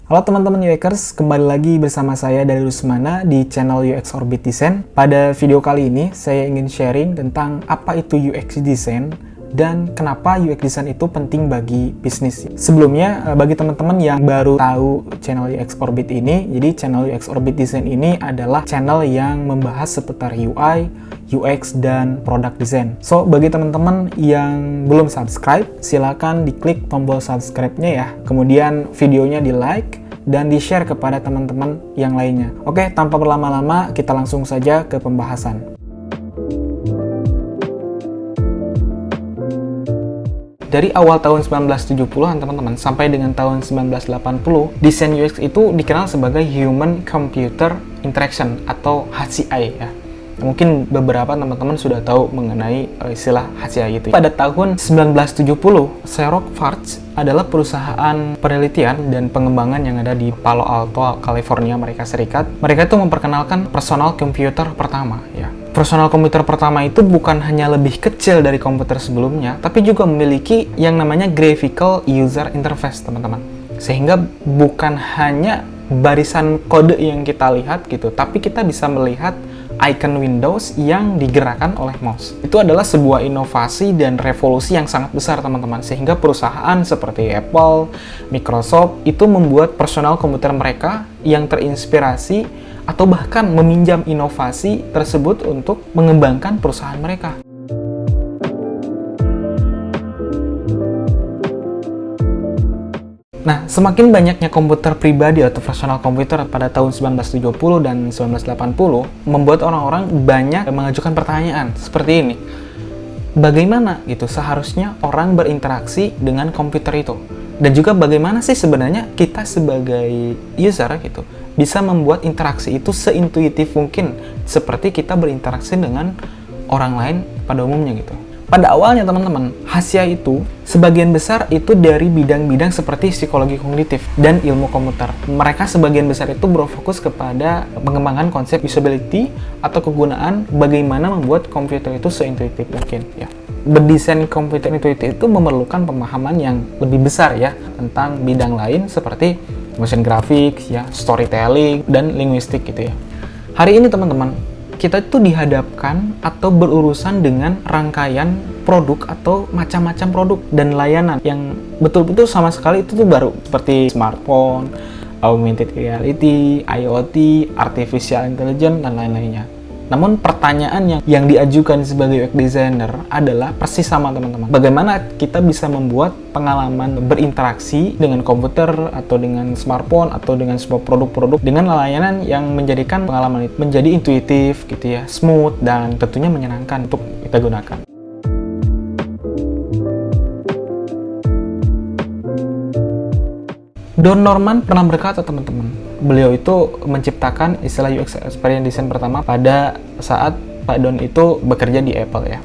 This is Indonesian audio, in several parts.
Halo teman-teman UXers, kembali lagi bersama saya dari Rusmana di channel UX Orbit Design. Pada video kali ini, saya ingin sharing tentang apa itu UX Design dan kenapa UX Design itu penting bagi bisnis. Sebelumnya, bagi teman-teman yang baru tahu channel UX Orbit ini, jadi channel UX Orbit Design ini adalah channel yang membahas seputar UI, UX, dan product design. So, bagi teman-teman yang belum subscribe, silakan diklik tombol subscribe-nya ya. Kemudian videonya di-like dan di-share kepada teman-teman yang lainnya. Oke, tanpa berlama-lama, kita langsung saja ke pembahasan. Dari awal tahun 1970-an teman-teman sampai dengan tahun 1980, desain UX itu dikenal sebagai Human Computer Interaction atau HCI ya. Mungkin beberapa teman-teman sudah tahu mengenai istilah HCI itu. Pada tahun 1970, Xerox PARC adalah perusahaan penelitian dan pengembangan yang ada di Palo Alto, California, Amerika Serikat. Mereka itu memperkenalkan personal komputer pertama ya. Personal komputer pertama itu bukan hanya lebih kecil dari komputer sebelumnya, tapi juga memiliki yang namanya graphical user interface, teman-teman. Sehingga bukan hanya barisan kode yang kita lihat gitu, tapi kita bisa melihat icon Windows yang digerakkan oleh mouse. Itu adalah sebuah inovasi dan revolusi yang sangat besar, teman-teman. Sehingga perusahaan seperti Apple, Microsoft itu membuat personal komputer mereka yang terinspirasi atau bahkan meminjam inovasi tersebut untuk mengembangkan perusahaan mereka. Nah, semakin banyaknya komputer pribadi atau personal komputer pada tahun 1970 dan 1980 membuat orang-orang banyak mengajukan pertanyaan seperti ini. Bagaimana gitu seharusnya orang berinteraksi dengan komputer itu? Dan juga bagaimana sih sebenarnya kita sebagai user gitu bisa membuat interaksi itu seintuitif mungkin seperti kita berinteraksi dengan orang lain pada umumnya gitu. Pada awalnya teman-teman, HCI itu sebagian besar itu dari bidang-bidang seperti psikologi kognitif dan ilmu komputer. Mereka sebagian besar itu berfokus kepada pengembangan konsep usability atau kegunaan bagaimana membuat komputer itu seintuitif mungkin ya. Berdesain komputer intuitif itu memerlukan pemahaman yang lebih besar ya tentang bidang lain seperti motion graphics ya, storytelling dan linguistik gitu ya. Hari ini teman-teman, kita itu dihadapkan atau berurusan dengan rangkaian produk atau macam-macam produk dan layanan yang betul-betul sama sekali itu tuh baru, seperti smartphone, augmented reality, IoT, artificial intelligence, dan lain-lainnya. Namun pertanyaan yang diajukan sebagai UX designer adalah persis sama teman-teman. Bagaimana kita bisa membuat pengalaman berinteraksi dengan komputer atau dengan smartphone atau dengan sebuah produk-produk dengan layanan yang menjadikan pengalaman itu menjadi intuitif gitu ya, smooth dan tentunya menyenangkan untuk kita gunakan. Don Norman pernah berkata teman-teman, beliau itu menciptakan istilah UX Experience Design pertama pada saat Pak Don itu bekerja di Apple ya.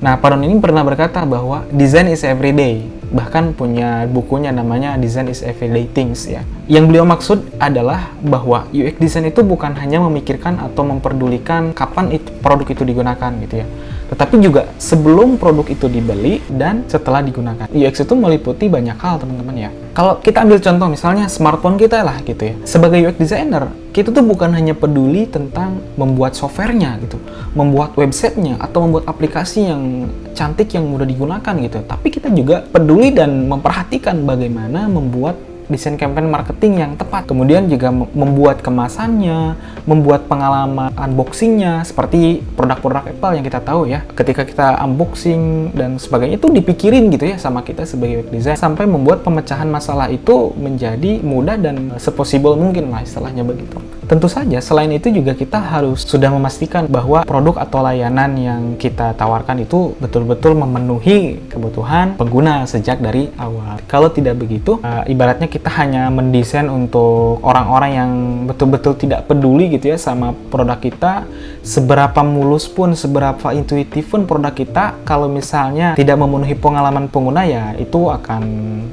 Nah, Pak Don ini pernah berkata bahwa design is everyday, bahkan punya bukunya namanya Design is Everyday Things ya. Yang beliau maksud adalah bahwa UX design itu bukan hanya memikirkan atau memperdulikan kapan produk itu digunakan gitu ya, tetapi juga sebelum produk itu dibeli dan setelah digunakan. UX itu meliputi banyak hal teman-teman ya. Kalau kita ambil contoh misalnya smartphone kita lah gitu ya. Sebagai UX designer, kita tuh bukan hanya peduli tentang membuat softwarenya gitu, membuat websitenya atau membuat aplikasi yang cantik yang mudah digunakan gitu. Tapi kita juga peduli dan memperhatikan bagaimana membuat desain campaign marketing yang tepat. Kemudian juga membuat kemasannya, membuat pengalaman unboxingnya seperti produk-produk Apple yang kita tahu ya. Ketika kita unboxing dan sebagainya itu dipikirin gitu ya sama kita sebagai web design sampai membuat pemecahan masalah itu menjadi mudah dan sepossible mungkin lah istilahnya begitu. Tentu saja selain itu juga kita harus sudah memastikan bahwa produk atau layanan yang kita tawarkan itu betul-betul memenuhi kebutuhan pengguna sejak dari awal. Kalau tidak begitu, ibaratnya kita hanya mendesain untuk orang-orang yang betul-betul tidak peduli gitu ya sama produk kita, seberapa mulus pun, seberapa intuitif pun produk kita, kalau misalnya tidak memenuhi pengalaman pengguna ya itu akan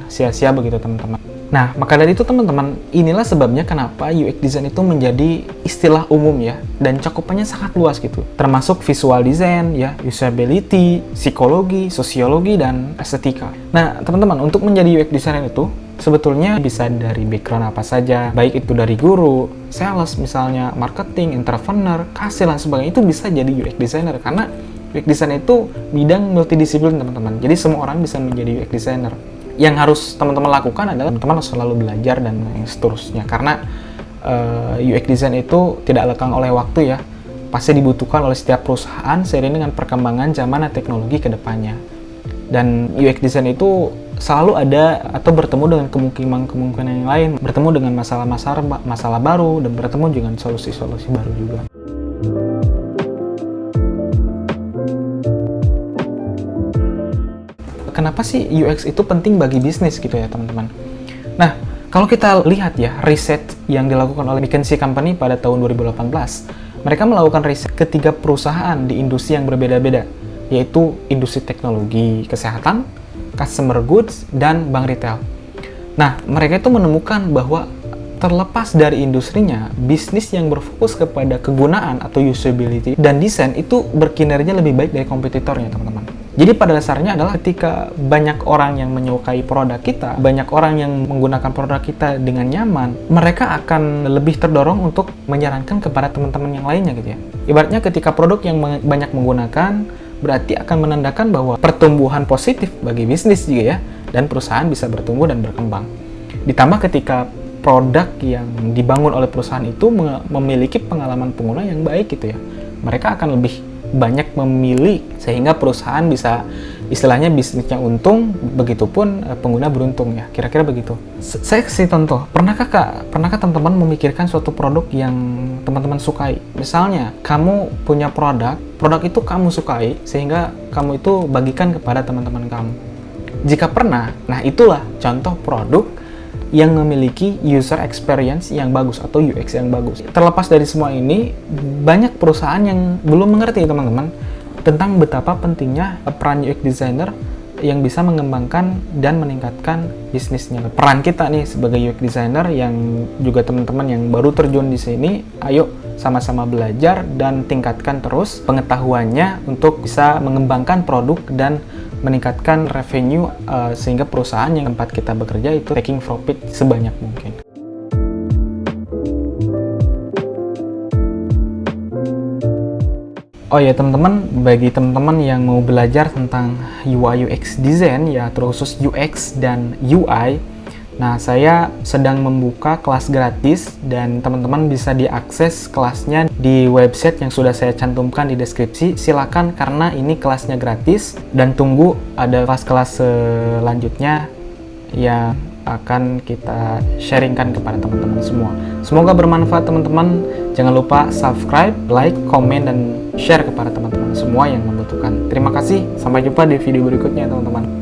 sia-sia begitu teman-teman. Nah, maka dari itu teman-teman, inilah sebabnya kenapa UX design itu menjadi istilah umum ya, dan cakupannya sangat luas gitu. Termasuk visual design ya, usability, psikologi, sosiologi, dan estetika. Nah, teman-teman, untuk menjadi UX designer itu, sebetulnya bisa dari background apa saja, baik itu dari guru, sales misalnya, marketing, entrepreneur, kasir dan sebagainya, itu bisa jadi UX designer karena UX design itu bidang multidisiplin teman-teman. Jadi semua orang bisa menjadi UX designer. Yang harus teman-teman lakukan adalah teman-teman harus selalu belajar dan seterusnya karena UX design itu tidak lekang oleh waktu ya. Pasti dibutuhkan oleh setiap perusahaan seiring dengan perkembangan zaman dan teknologi ke depannya. Dan UX design itu selalu ada atau bertemu dengan kemungkinan yang lain, bertemu dengan masalah baru, dan bertemu dengan solusi-solusi baru juga. Kenapa sih UX itu penting bagi bisnis gitu ya teman-teman? Nah, kalau kita lihat ya, riset yang dilakukan oleh McKinsey Company pada tahun 2018, mereka melakukan riset ke 3 perusahaan di industri yang berbeda-beda, yaitu industri teknologi kesehatan, consumer goods, dan bank retail. Nah, mereka itu menemukan bahwa terlepas dari industrinya, bisnis yang berfokus kepada kegunaan atau usability dan desain itu berkinerja lebih baik dari kompetitornya, teman-teman. Jadi pada dasarnya adalah ketika banyak orang yang menyukai produk kita, banyak orang yang menggunakan produk kita dengan nyaman, mereka akan lebih terdorong untuk menyarankan kepada teman-teman yang lainnya gitu ya. Ibaratnya ketika produk yang banyak menggunakan, berarti akan menandakan bahwa pertumbuhan positif bagi bisnis juga ya, dan perusahaan bisa bertumbuh dan berkembang. Ditambah ketika produk yang dibangun oleh perusahaan itu memiliki pengalaman pengguna yang baik gitu ya, mereka akan lebih banyak memilih sehingga perusahaan bisa istilahnya bisnisnya untung, begitupun pengguna beruntung ya, kira-kira begitu. Saya kasih contoh, pernahkah teman-teman memikirkan suatu produk yang teman-teman sukai? Misalnya kamu punya produk itu kamu sukai sehingga kamu itu bagikan kepada teman-teman kamu. Jika pernah, nah itulah contoh produk yang memiliki user experience yang bagus atau UX yang bagus. Terlepas dari semua ini, banyak perusahaan yang belum mengerti teman-teman tentang betapa pentingnya peran UX designer yang bisa mengembangkan dan meningkatkan bisnisnya. Peran kita nih sebagai UX designer yang juga teman-teman yang baru terjun di sini, ayo sama-sama belajar dan tingkatkan terus pengetahuannya untuk bisa mengembangkan produk dan meningkatkan revenue sehingga perusahaan yang tempat kita bekerja itu taking profit sebanyak mungkin. Oh ya teman-teman, bagi teman-teman yang mau belajar tentang UI UX design ya, terkhusus UX dan UI, nah saya sedang membuka kelas gratis dan teman-teman bisa diakses kelasnya di website yang sudah saya cantumkan di deskripsi. Silakan karena ini kelasnya gratis dan tunggu ada kelas-kelas selanjutnya yang akan kita sharingkan kepada teman-teman semua. Semoga bermanfaat teman-teman. Jangan lupa subscribe, like, komen, dan share kepada teman-teman semua yang membutuhkan. Terima kasih. Sampai jumpa di video berikutnya teman-teman.